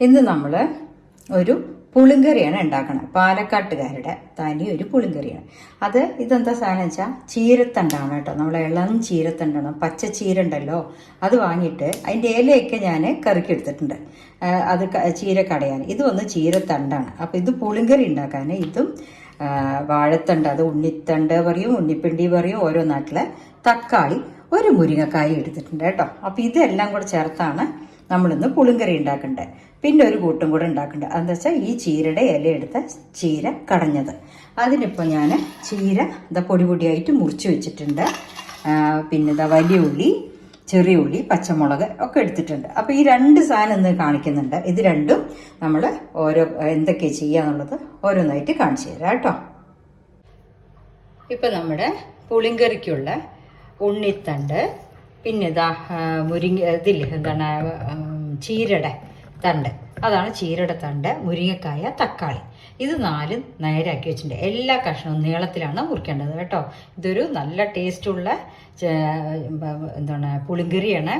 ഇന്ന് നമ്മൾ ഒരു പുളിങ്കറിയാണ് ഉണ്ടാക്കുന്നത്. പാലക്കാട്ടുകാരുടെ തനി ഒരു പുളിങ്കറിയാണ്. ഇതെന്താ സാധനം വെച്ചാൽ ചീരത്തണ്ടാണ് കേട്ടോ. നമ്മളെ ഇളം ചീരത്തണ്ടാണ്. പച്ച ചീര ഉണ്ടല്ലോ, അത് വാങ്ങിയിട്ട് അതിൻ്റെ ഇലയൊക്കെ ഞാൻ കറിക്ക് എടുത്തിട്ടുണ്ട്. അത് ചീര കടയാൻ. ഇത് വന്ന് ചീരത്തണ്ടാണ്. അപ്പോൾ ഇത് പുളിങ്കറി ഉണ്ടാക്കാൻ ഇതും വാഴത്തണ്ട്, അത് ഉണ്ണിത്തണ്ട് പറയും, ഉണ്ണിപ്പിണ്ടി പറയും ഓരോ നാട്ടിലെ, തക്കാളി, ഒരു മുരിങ്ങക്കായ എടുത്തിട്ടുണ്ട് കേട്ടോ. അപ്പോൾ ഇതെല്ലാം കൂടെ ചേർത്താണ് നമ്മളിന്ന് പുളിങ്കറി ഉണ്ടാക്കേണ്ടത്. പിന്നെ ഒരു കൂട്ടും കൂടെ ഉണ്ടാക്കേണ്ടത് എന്താ വെച്ചാൽ ഈ ചീരയുടെ ഇലയെടുത്ത ചീര കടഞ്ഞത്. അതിനിപ്പോൾ ഞാൻ ചീര പൊടി പൊടിയായിട്ട് മുറിച്ച് വെച്ചിട്ടുണ്ട്. പിന്നെ വലിയ ഉള്ളി, ചെറിയ ഉള്ളി, പച്ചമുളക് ഒക്കെ എടുത്തിട്ടുണ്ട്. അപ്പോൾ ഈ രണ്ട് സാധനം ഇന്ന് കാണിക്കുന്നുണ്ട്. ഇത് രണ്ടും നമ്മൾ എന്തൊക്കെ ചെയ്യാന്നുള്ളത് ഓരോന്നായിട്ട് കാണിച്ചു തരാം കേട്ടോ. ഇപ്പം നമ്മുടെ പുളിങ്കറിക്കുള്ള ഉണ്ണിത്തണ്ട്, പിന്നെ ചീരയുടെ തണ്ട്, അതാണ് ചീരയുടെ തണ്ട്, മുരിങ്ങക്കായ, തക്കാളി, ഇത് നാലും നേരാക്കി വെച്ചിട്ടുണ്ട്. എല്ലാ കഷ്ണവും നീളത്തിലാണ് മുറിക്കേണ്ടത് കേട്ടോ. ഇതൊരു നല്ല ടേസ്റ്റുള്ള പുളിങ്കറിയാണ്.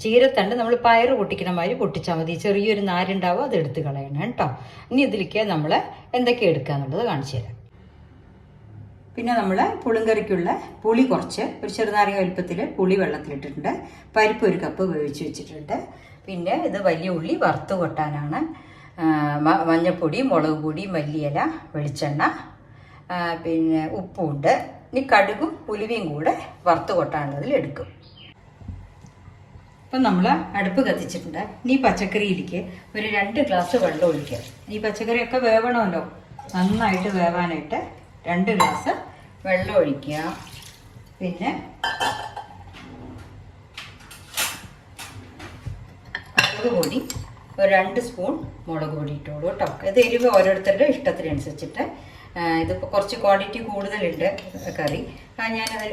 ചീരത്തണ്ട് നമ്മൾ പയറ് പൊട്ടിക്കണ മാതിരി പൊട്ടിച്ചാൽ മതി. ചെറിയൊരു നാരുണ്ടാവും, അത് എടുത്ത് കളയണം കേട്ടോ. ഇനി ഇതിലേക്ക് നമ്മൾ എന്തൊക്കെ എടുക്കുക എന്നുള്ളത് കാണിച്ചു തരാം. പിന്നെ നമ്മൾ പുളിങ്കറിക്കുള്ള പുളി കുറച്ച്, ഒരു ചെറുനാരങ്ങ വലുപ്പത്തിൽ പുളി വെള്ളത്തിലിട്ടിട്ടുണ്ട്. പരിപ്പ് ഒരു കപ്പ് വേവിച്ച് വെച്ചിട്ടുണ്ട്. പിന്നെ ഇത് വലിയ ഉള്ളി വറുത്ത് കൊട്ടാനാണ്. മഞ്ഞൾപ്പൊടി, മുളക് പൊടി, മല്ലിയില, വെളിച്ചെണ്ണ, പിന്നെ ഉപ്പുണ്ട്. ഇനി കടുകും ഉലുവയും കൂടെ വറുത്ത് കൊട്ടാനുള്ളതിൽ എടുക്കും. ഇപ്പം നമ്മൾ അടുപ്പ് കത്തിച്ചിട്ടുണ്ട്. ഇനി പച്ചക്കറിയിലേക്ക് ഒരു 2 ഗ്ലാസ് വെള്ളം ഒഴിക്കുക. ഈ പച്ചക്കറിയൊക്കെ വേവണമല്ലോ, നന്നായിട്ട് വേവാനായിട്ട് 2 ഗ്ലാസ് വെള്ളം ഒഴിക്കുക. പിന്നെ മുളക് പൊടി ഒരു 2 സ്പൂൺ മുളക് പൊടി ഇട്ടോളൂ കേട്ടോ. ഇത് എരിവ് ഓരോരുത്തരുടെ ഇഷ്ടത്തിനനുസരിച്ചിട്ട്. ഇതിപ്പോൾ കുറച്ച് ക്വാണ്ടിറ്റി കൂടുതലുണ്ട് കറി. ഞാനത്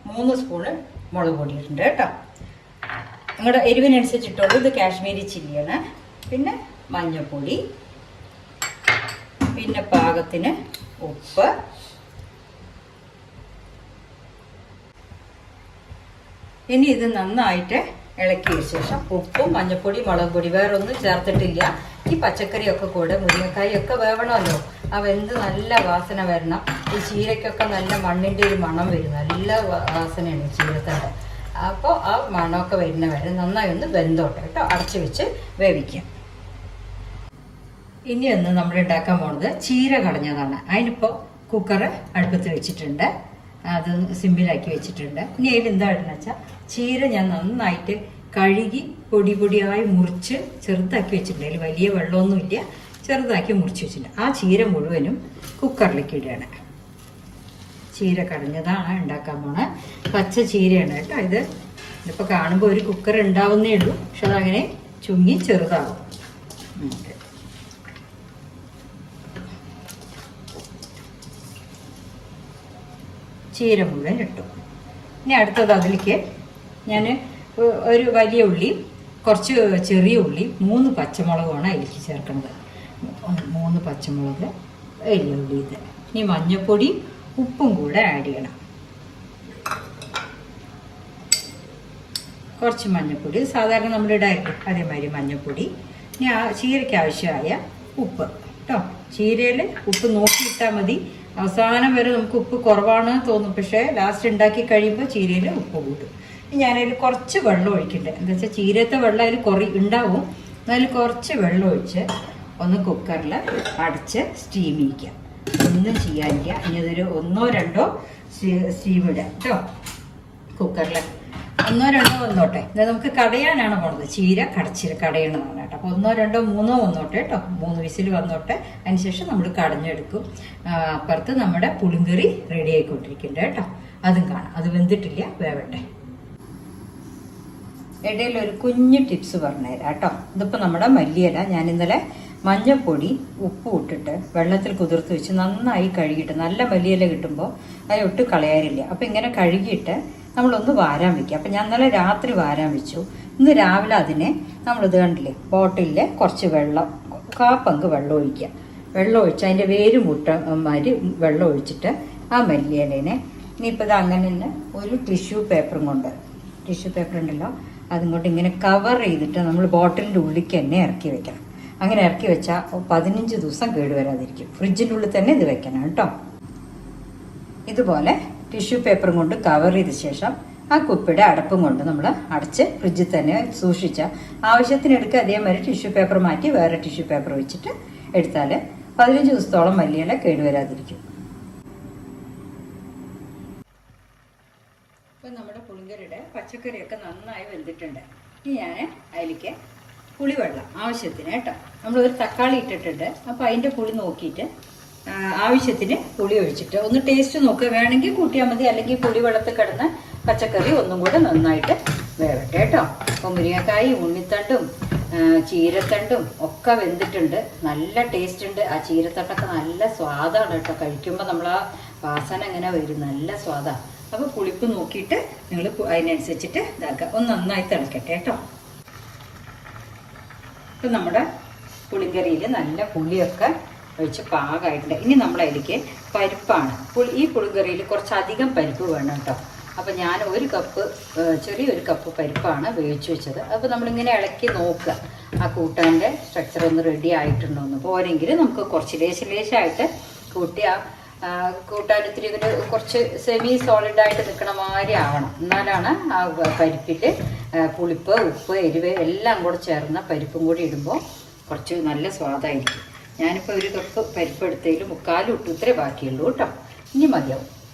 3 സ്പൂണ് മുളക് പൊടി ഇട്ടുണ്ട് കേട്ടോ. നിങ്ങളുടെ എരിവിനനുസരിച്ചിട്ടുള്ളൂ. ഇത് കാശ്മീരി ചില്ലിയാണ്. പിന്നെ മഞ്ഞൾപ്പൊടി, പിന്നെ പാകത്തിന് ഉപ്പ്, ഇനി ഇത് നന്നായിട്ട് ഇളക്കിയ ശേഷം ഉപ്പും മഞ്ഞൾപ്പൊടി, മുളക് പൊടി, വേറെ ഒന്നും ചേർത്തിട്ടില്ല. ഈ പച്ചക്കറിയൊക്കെ കൂടെ മുരിങ്ങക്കായൊക്കെ വേവണമല്ലോ. ആ വെന്ത് നല്ല വാസന വരണം. ഈ ചീരയ്ക്കൊക്കെ നല്ല മണ്ണിൻ്റെ ഒരു മണം വരും. നല്ല വാസനയാണ് ചീരത്തണ്ട്. അപ്പോൾ ആ മണമൊക്കെ വരുന്ന വരെ നന്നായി ഒന്ന് വെന്തോട്ടെ കേട്ടോ. അടച്ചു വെച്ച് വേവിക്കാം. ഇനിയൊന്ന് നമ്മൾ ഉണ്ടാക്കാൻ പോകുന്നത് ചീര കടഞ്ഞതാണ്. അതിനിപ്പോൾ കുക്കറ് അടുപ്പത്ത് വെച്ചിട്ടുണ്ട്. അത് സിമ്പിളാക്കി വെച്ചിട്ടുണ്ട്. ഇനി അതിൽ എന്താണെന്ന് വെച്ചാൽ ചീര ഞാൻ നന്നായിട്ട് കഴുകി പൊടി പൊടിയായി മുറിച്ച് ചെറുതാക്കി വെച്ചിട്ടുണ്ട്. അതിൽ വലിയ വെള്ളമൊന്നുമില്ല, ചെറുതാക്കി മുറിച്ച് വെച്ചിട്ടുണ്ട്. ആ ചീര മുഴുവനും കുക്കറിലേക്ക് ഇടുകയാണ്. ചീര കടഞ്ഞതാണ് ഉണ്ടാക്കാൻ പോണത്. പച്ച ചീരയാണ് കേട്ടോ. ഇതിപ്പോൾ കാണുമ്പോൾ ഒരു കുക്കർ ഉണ്ടാവുന്നേ ഉള്ളൂ, പക്ഷെ അതങ്ങനെ ചുങ്ങി ചെറുതാവും. ചീര മുഴുവൻ ഇട്ടു. ഇനി അടുത്തത് അതിലേക്ക് ഞാൻ ഒരു വലിയ ഉള്ളി, കുറച്ച് ചെറിയ ഉള്ളി, 3 പച്ചമുളകുമാണ് അതിലേക്ക് ചേർക്കുന്നത്. 3 പച്ചമുളക്, വലിയ ഉള്ളി ഇത്. ഇനി മഞ്ഞൾപ്പൊടി, ഉപ്പും കൂടെ ആഡ് ചെയ്യണം. കുറച്ച് മഞ്ഞൾപ്പൊടി സാധാരണ നമ്മൾ ഇടായിരുന്നു, അതേമാതിരി മഞ്ഞൾപ്പൊടി. ഇനി ആ ചീരയ്ക്ക് ആവശ്യമായ ഉപ്പ് കേട്ടോ. ചീരയിൽ ഉപ്പ് നോക്കിയിട്ടാൽ മതി. അവസാനം വരെ നമുക്ക് ഉപ്പ് കുറവാണ് തോന്നും, പക്ഷേ ലാസ്റ്റ് ഉണ്ടാക്കി കഴിയുമ്പോൾ ചീരയിൽ ഉപ്പ് കൂട്ടും. ഞാനതിൽ കുറച്ച് വെള്ളം ഒഴിക്കുന്നുണ്ട്. എന്താ വെച്ചാൽ ചീരത്തെ വെള്ളം അതിൽ ഉണ്ടാവും. അതിൽ കുറച്ച് വെള്ളം ഒഴിച്ച് ഒന്ന് കുക്കറിൽ അടച്ച് സ്റ്റീം ചെയ്യിക്കാം. ഒന്നും ചെയ്യാനില്ല. ഇനി അതൊരു 1-2 സ്റ്റീം ഇടാം കേട്ടോ. കുക്കറിൽ 1-2 വന്നോട്ടെ. നമുക്ക് കടയാനാണ് പോണത്. ചീര കടയണതാണ് കേട്ടോ. അപ്പോൾ 1-2-3 വന്നോട്ടെ കേട്ടോ. 3 വിസിൽ വന്നോട്ടെ. അതിനുശേഷം നമ്മൾ കടഞ്ഞെടുക്കും. അപ്പുറത്ത് നമ്മുടെ പുളിങ്കറി റെഡി ആയിക്കൊണ്ടിരിക്കുന്നുണ്ട് കേട്ടോ. അതും കാണാം. അത് വെന്തിട്ടില്ല, വേവട്ടെ. ഇടയിൽ ഒരു കുഞ്ഞു ടിപ്സ് പറഞ്ഞുതരാം കേട്ടോ. ഇതിപ്പോൾ നമ്മുടെ മല്ലിയില ഞാൻ ഇന്നലെ മഞ്ഞൾപ്പൊടി ഉപ്പ് ഇട്ടിട്ട് വെള്ളത്തിൽ കുതിർത്ത് വെച്ച് നന്നായി കഴുകിയിട്ട്, നല്ല മല്ലിയില കിട്ടുമ്പോൾ അത് ഒട്ടും കളയാറില്ല. അപ്പോൾ ഇങ്ങനെ കഴുകിയിട്ട് നമ്മളൊന്ന് വാരാൻ വെക്കുക. അപ്പം ഞാൻ ഇന്നലെ രാത്രി വാരാൻ വെച്ചു. ഇന്ന് രാവിലെ അതിനെ നമ്മളിത് കണ്ടില്ലേ, ബോട്ടിലിൽ കുറച്ച് വെള്ളം, 1/4 പങ്ക് വെള്ളം ഒഴിക്കുക. വെള്ളം ഒഴിച്ച് അതിൻ്റെ വേര് മുട്ടമാതിരി വെള്ളം ഒഴിച്ചിട്ട് ആ മല്ലിയിലേനെ ഇനിയിപ്പോൾ ഇത് അങ്ങനെ തന്നെ ഒരു ടിഷ്യൂ പേപ്പറും കൊണ്ട്, ടിഷ്യൂ പേപ്പർ ഉണ്ടല്ലോ അതുകൊണ്ട് ഇങ്ങനെ കവർ ചെയ്തിട്ട് നമ്മൾ ബോട്ടിലിൻ്റെ ഉള്ളിലേക്ക് തന്നെ ഇറക്കി വെക്കണം. അങ്ങനെ ഇറക്കി വെച്ചാൽ 15 ദിവസം കേടുവരാതിരിക്കും. ഫ്രിഡ്ജിൻ്റെ ഉള്ളിൽ തന്നെ ഇത് വെക്കണം കേട്ടോ. ഇതുപോലെ ടിഷ്യൂ പേപ്പറും കൊണ്ട് കവർ ചെയ്ത ശേഷം ആ കുപ്പിയുടെ അടപ്പും കൊണ്ട് നമ്മൾ അടച്ച് ഫ്രിഡ്ജിൽ തന്നെ സൂക്ഷിച്ചാൽ ആവശ്യത്തിന് എടുക്കുക. അതേമാതിരി ടിഷ്യൂ പേപ്പർ മാറ്റി വേറെ ടിഷ്യൂ പേപ്പർ വെച്ചിട്ട് എടുത്താൽ 15 ദിവസത്തോളം മല്ലിയില കേടുവരാതിരിക്കും. ഇപ്പം നമ്മുടെ പുളിങ്കറിയുടെ പച്ചക്കറിയൊക്കെ നന്നായി വെന്തിട്ടുണ്ട്. ഇനി ഞാൻ അതിലേക്ക് പുളിവെള്ളം ആവശ്യത്തിന് കേട്ടോ. നമ്മളൊരു തക്കാളി ഇട്ടിട്ടുണ്ട്. അപ്പോൾ അതിൻ്റെ പുളി നോക്കിയിട്ട് ആവശ്യത്തിന് പുളി ഒഴിച്ചിട്ട് ഒന്ന് ടേസ്റ്റ് നോക്കുക. വേണമെങ്കിൽ കൂട്ടിയാൽ മതി, അല്ലെങ്കിൽ പുളിവെള്ളത്തിൽ കിടന്ന പച്ചക്കറി ഒന്നും കൂടെ നന്നായിട്ട് വേവട്ടെ കേട്ടോ. അപ്പം മുരിങ്ങക്കായും ഉണ്ണിത്തണ്ടും ചീരത്തണ്ടും ഒക്കെ വെന്തിട്ടുണ്ട്. നല്ല ടേസ്റ്റ് ഉണ്ട്. ആ ചീരത്തണ്ടൊക്കെ നല്ല സ്വാദാണ് കേട്ടോ. കഴിക്കുമ്പോൾ നമ്മൾ ആ വാസന ഇങ്ങനെ വരും, നല്ല സ്വാദാണ്. അപ്പോൾ പുളിപ്പ് നോക്കിയിട്ട് നിങ്ങൾ അതിനനുസരിച്ചിട്ട് ഇതാക്കുക. ഒന്ന് നന്നായി തിളക്കട്ടെ കേട്ടോ. ഇപ്പം നമ്മുടെ പുളിങ്കറിയിൽ നല്ല പുളിയൊക്കെ ഒഴിച്ച് പാകമായിട്ടുണ്ട്. ഇനി നമ്മളതിലേക്ക് പരിപ്പാണ്. ഈ പുളിങ്കറിയിൽ കുറച്ചധികം പരിപ്പ് വേണം കേട്ടോ. അപ്പോൾ ഞാൻ ചെറിയൊരു കപ്പ് പരിപ്പാണ് വേവിച്ച് വെച്ചത്. അപ്പോൾ നമ്മളിങ്ങനെ ഇളക്കി നോക്കുക ആ കൂട്ടാൻ്റെ സ്ട്രക്ചർ ഒന്ന് റെഡി ആയിട്ടുണ്ടോയെന്ന്. പോരെങ്കിൽ നമുക്ക് കുറച്ച് ലേശായിട്ട് കൂട്ടി ആ കൂട്ടാൻ ഇത്തിരി കുറച്ച് സെമി സോളിഡായിട്ട് നിൽക്കണ മാതിരി ആവണം. എന്നാലാണ് ആ പരിപ്പിൽ പുളിപ്പ്, ഉപ്പ്, എരിവ് എല്ലാം കൂടെ ചേർന്ന പരിപ്പും കൂടി ഇടുമ്പോൾ കുറച്ച് നല്ല സ്വാദായിരിക്കും. ഞാനിപ്പോൾ ഒരു കപ്പ് പരിപ്പ് എടുത്തതിൽ 3/4 ഇട്ടു, ഇത്രേ ബാക്കിയുള്ളൂ കേട്ടോ. ഇനി മതിയാവും.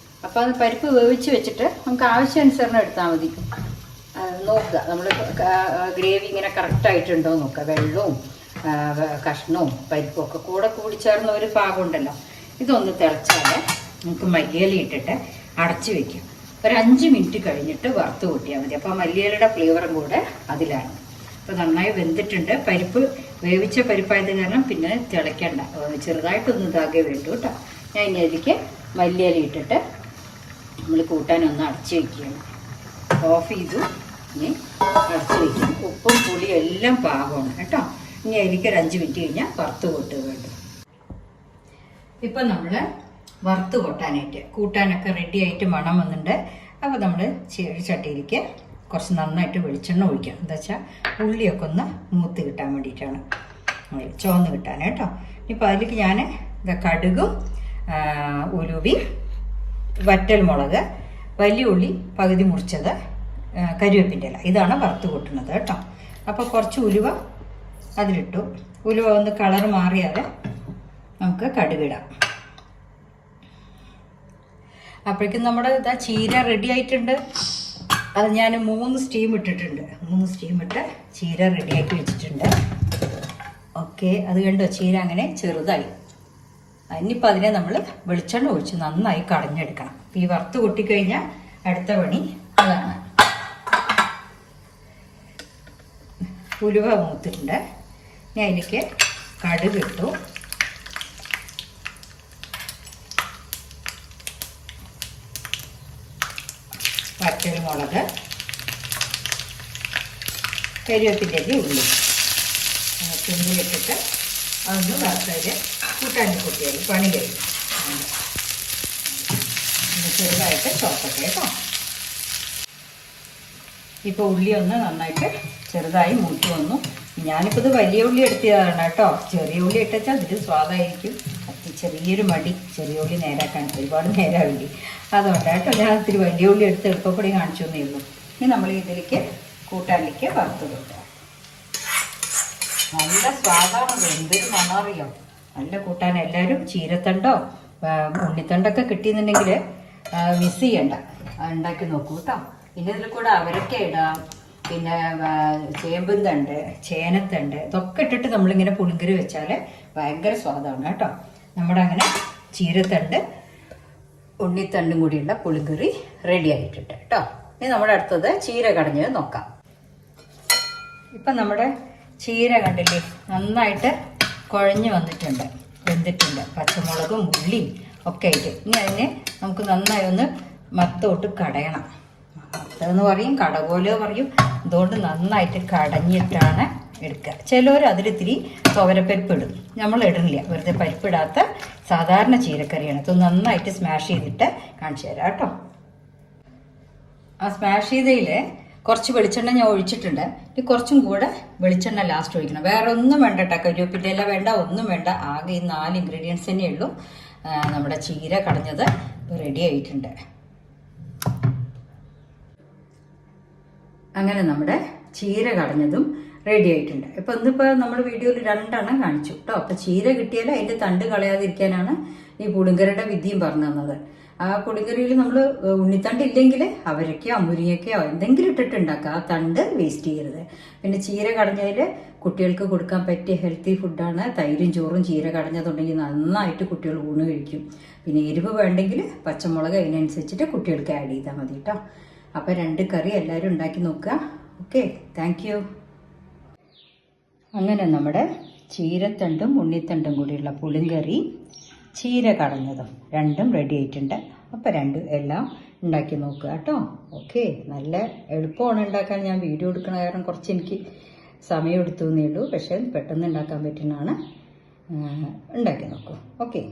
അപ്പോൾ അത് പരിപ്പ് വേവിച്ച് വെച്ചിട്ട് നമുക്ക് ആവശ്യാനുസരണം എടുത്താൽ മതി. നോക്കുക നമ്മൾ ഗ്രേവി ഇങ്ങനെ കറക്റ്റായിട്ടുണ്ടോ നോക്കുക. വെള്ളവും കഷ്ണവും പരിപ്പും ഒക്കെ കൂടി ചേർന്ന ഒരു പാകമുണ്ടല്ലോ. ഇതൊന്ന് തിളച്ചാൽ നമുക്ക് മല്ലിയില ഇട്ടിട്ട് അടച്ചു വെക്കും. ഒരു 5 മിനിറ്റ് കഴിഞ്ഞിട്ട് വറുത്ത് കൂട്ടിയാൽ മതി. അപ്പോൾ മല്ലിയിലയുടെ ഫ്ലേവറും കൂടെ അതിലാണ്. അപ്പോൾ നന്നായി വെന്തിട്ടുണ്ട്. പരിപ്പ് വേവിച്ച പരിപ്പായത് കാരണം പിന്നെ തിളയ്ക്കണ്ട, ചെറുതായിട്ടൊന്ന് ഇതാകെ വേണ്ടു കേട്ടോ. ഞാൻ ഇനി അതിലേക്ക് മല്ലിയില ഇട്ടിട്ട് നമ്മൾ കൂട്ടാനൊന്ന് അടച്ചു വയ്ക്കുകയാണ്. ഓഫ് ചെയ്തു ഇനി അടച്ചു വയ്ക്കും. ഉപ്പും പുളിയും എല്ലാം പാകമാണ് കേട്ടോ. ഇനി അതിലേക്ക് ഒരു 5 മിനിറ്റ് കഴിഞ്ഞാൽ വറുത്ത് കൂട്ടുക വേണ്ടു. ഇപ്പം നമ്മൾ വറുത്ത് കൊട്ടാനായിട്ട് കൂട്ടാനൊക്കെ റെഡി ആയിട്ട് മണം വന്നിട്ടുണ്ട്. അപ്പോൾ നമ്മൾ ചട്ടിയിലേക്ക് കുറച്ച് നന്നായിട്ട് വെളിച്ചെണ്ണ ഒഴിക്കാം. എന്താ വെച്ചാൽ ഉള്ളിയൊക്കെ ഒന്ന് മൂത്ത് കിട്ടാൻ വേണ്ടിയിട്ടാണ്, ചുവന്ന് കിട്ടാൻ കേട്ടോ. ഇപ്പം അതിലേക്ക് ഞാൻ കടുകും ഉലുവി, വറ്റൽ മുളക്, വലിയ ഉള്ളി പകുതി മുറിച്ചത്, കരിവേപ്പിൻ്റെ ഇല, ഇതാണ് വറുത്ത് കൂട്ടുന്നത് കേട്ടോ. അപ്പോൾ കുറച്ച് ഉലുവ അതിലിട്ടു. ഉലുവ ഒന്ന് കളർ മാറിയാൽ നമുക്ക് കടുകിടാം. അപ്പോഴേക്കും നമ്മുടെ ചീര റെഡി ആയിട്ടുണ്ട്. അത് ഞാൻ 3 സ്റ്റീം ഇട്ടിട്ടുണ്ട്. 3 സ്റ്റീം ഇട്ട് ചീര റെഡിയാക്കി വെച്ചിട്ടുണ്ട്. ഓക്കെ, അത് കണ്ടോ ചീര അങ്ങനെ ചെറുതായി. ഇനിയിപ്പോൾ അതിനെ നമ്മൾ വെളിച്ചെണ്ണ ഒഴിച്ച് നന്നായി കടഞ്ഞെടുക്കണം. ഈ വറുത്ത് കൂട്ടിക്കഴിഞ്ഞാൽ അടുത്ത പണി അതാണ്. ഉലുവ മൂത്തിട്ടുണ്ട്. ഞാൻ അതിലേക്ക് കടുക് ഇട്ടു. വറ്റൽ മുളക്, കരിവേപ്പിൻ്റെ ഉള്ളി സിമ്മിലിട്ടിട്ട് അതൊന്ന് വറുത്തതിൽ കൂട്ടാൻ കൂട്ടിയാൽ പണി കഴിയും. ചെറുതായിട്ട് ചോപ്പട്ടെ കേട്ടോ. ഇപ്പോൾ ഉള്ളി ഒന്ന് നന്നായിട്ട് ചെറുതായി മൂത്ത് വന്നു. ഞാനിപ്പോൾ ഇത് വലിയ ഉള്ളി എടുത്തതാണ് കേട്ടോ. ചെറിയ ഉള്ളി ഇട്ടാൽ അതിൽ സ്വാദായിരിക്കും. ചെറിയൊരു മടി ചെറിയ ഉള്ളി നേരാക്കാൻ, ഒരുപാട് നേരാവില്ല. അതുകൊണ്ടാണ് കേട്ടോ ഞാൻ ഇത്തിരി വലിയ ഉള്ളി എടുത്ത് എളുപ്പപ്പടി കാണിച്ചു എന്നേ ഉള്ളൂ. ഇനി നമ്മൾ ഇതിലേക്ക് കൂട്ടാനിലേക്ക് വറുത്ത് കൊടുക്കുക. നല്ല സ്വാദാണ്. എന്തൊരു മണറിയാം. നല്ല കൂട്ടാൻ. എല്ലാവരും ചീരത്തണ്ടോ ഉണ്ണിത്തണ്ടൊക്കെ കിട്ടിയെന്നുണ്ടെങ്കിൽ മിസ് ചെയ്യണ്ട, ഉണ്ടാക്കി നോക്കൂ കേട്ടോ. പിന്നെ ഇതിൽ കൂടെ അവരക്ക ഇടാം, പിന്നെ ചേമ്പും തണ്ട്, ചേനത്തണ്ട്, ഇതൊക്കെ ഇട്ടിട്ട് നമ്മളിങ്ങനെ പുളിങ്കറി വെച്ചാൽ ഭയങ്കര സ്വാദാണ് കേട്ടോ. നമ്മുടെ അങ്ങനെ ചീരത്തണ്ട് ഉണ്ണിത്തണ്ടും കൂടിയുള്ള പുളിങ്കറി റെഡി ആയിട്ടുണ്ട് കേട്ടോ. ഇനി നമ്മുടെ അടുത്തത് ചീര കടഞ്ഞത് നോക്കാം. ഇപ്പം നമ്മുടെ ചീര കണ്ടില്ലേ നന്നായിട്ട് കുഴഞ്ഞ് വന്നിട്ടുണ്ട്, വെന്തിട്ടുണ്ട്. പച്ചമുളകും ഉള്ളിയും ഒക്കെ ആയിട്ട്. ഇനി അതിനെ നമുക്ക് നന്നായി ഒന്ന് മത്തോട്ട് കടയണം. മത്തെന്ന് പറയും, കടകോല് പറയും. അതുകൊണ്ട് നന്നായിട്ട് കടഞ്ഞിട്ടാണ് എടുക്കുക. ചിലവർ അതിലിത്തിരി തുവരപ്പരിപ്പ് ഇടും. നമ്മൾ ഇടുന്നില്ല, വെറുതെ പരിപ്പിടാത്ത സാധാരണ ചീരക്കറിയാണ്. ഇത് നന്നായിട്ട് സ്മാഷ് ചെയ്തിട്ട് കാണിച്ചു തരാം കേട്ടോ. ആ സ്മാഷ് ചെയ്തതിൽ കുറച്ച് വെളിച്ചെണ്ണ ഞാൻ ഒഴിച്ചിട്ടുണ്ട്. ഇനി കുറച്ചും കൂടെ വെളിച്ചെണ്ണ ലാസ്റ്റ് ഒഴിക്കണം. വേറെ ഒന്നും വേണ്ട കേട്ടോ, കരിവേപ്പിൻ്റെ ഇല വേണ്ട, ഒന്നും വേണ്ട. ആകെ ഈ 4 ഇൻഗ്രീഡിയൻസ് തന്നെ ഉള്ളൂ. നമ്മുടെ ചീര കടഞ്ഞത് റെഡി ആയിട്ടുണ്ട്. അങ്ങനെ നമ്മുടെ ചീര കടഞ്ഞതും റെഡി ആയിട്ടുണ്ട്. ഇപ്പം ഇന്നിപ്പോൾ നമ്മൾ വീഡിയോയിൽ 2 എണ്ണം കാണിച്ചു കേട്ടോ. അപ്പം ചീര കിട്ടിയാൽ അതിൻ്റെ തണ്ട് കളയാതിരിക്കാനാണ് ഈ പുളിങ്കരയുടെ വിധിയും പറഞ്ഞു തന്നത്. ആ പുളിങ്കറിയിൽ നമ്മൾ ഉണ്ണിത്തണ്ട് ഇല്ലെങ്കിൽ അവരൊക്കെയോ മുരിങ്ങയ്ക്കയോ എന്തെങ്കിലും ഇട്ടിട്ടുണ്ടാക്കുക. ആ തണ്ട് വേസ്റ്റ് ചെയ്യരുത്. പിന്നെ ചീര കടഞ്ഞതിൽ കുട്ടികൾക്ക് കൊടുക്കാൻ പറ്റിയ ഹെൽത്തി ഫുഡാണ്. തൈരും ചോറും ചീര കടഞ്ഞതുണ്ടെങ്കിൽ നന്നായിട്ട് കുട്ടികൾ ഊണ് കഴിക്കും. പിന്നെ എരിവ് വേണ്ടെങ്കിൽ പച്ചമുളക് അതിനനുസരിച്ചിട്ട് കുട്ടികൾക്ക് ആഡ് ചെയ്താൽ മതി കേട്ടോ. അപ്പോൾ 2 കറി എല്ലാവരും ഉണ്ടാക്കി നോക്കുക. Okay, thank you. അങ്ങനെ നമ്മുടെ ചീരത്തണ്ടും ഉണ്ണിത്തണ്ടും കൂടിയുള്ള പുളിങ്കറി, ചീര കടഞ്ഞതും 2ഉം റെഡി ആയിട്ടുണ്ട്. അപ്പോൾ 2 എല്ലാം ഉണ്ടാക്കി നോക്കുക കേട്ടോ. ഓക്കെ, നല്ല എളുപ്പമാണ് ഉണ്ടാക്കാൻ. ഞാൻ വീഡിയോ എടുക്കണ കാരണം കുറച്ച് എനിക്ക് സമയം എടുത്തു എന്നേ ഉള്ളൂ. പക്ഷേ പെട്ടെന്ന് ഉണ്ടാക്കാൻ പറ്റുന്നതാണ്. ഉണ്ടാക്കി നോക്കൂ. ഓക്കെ.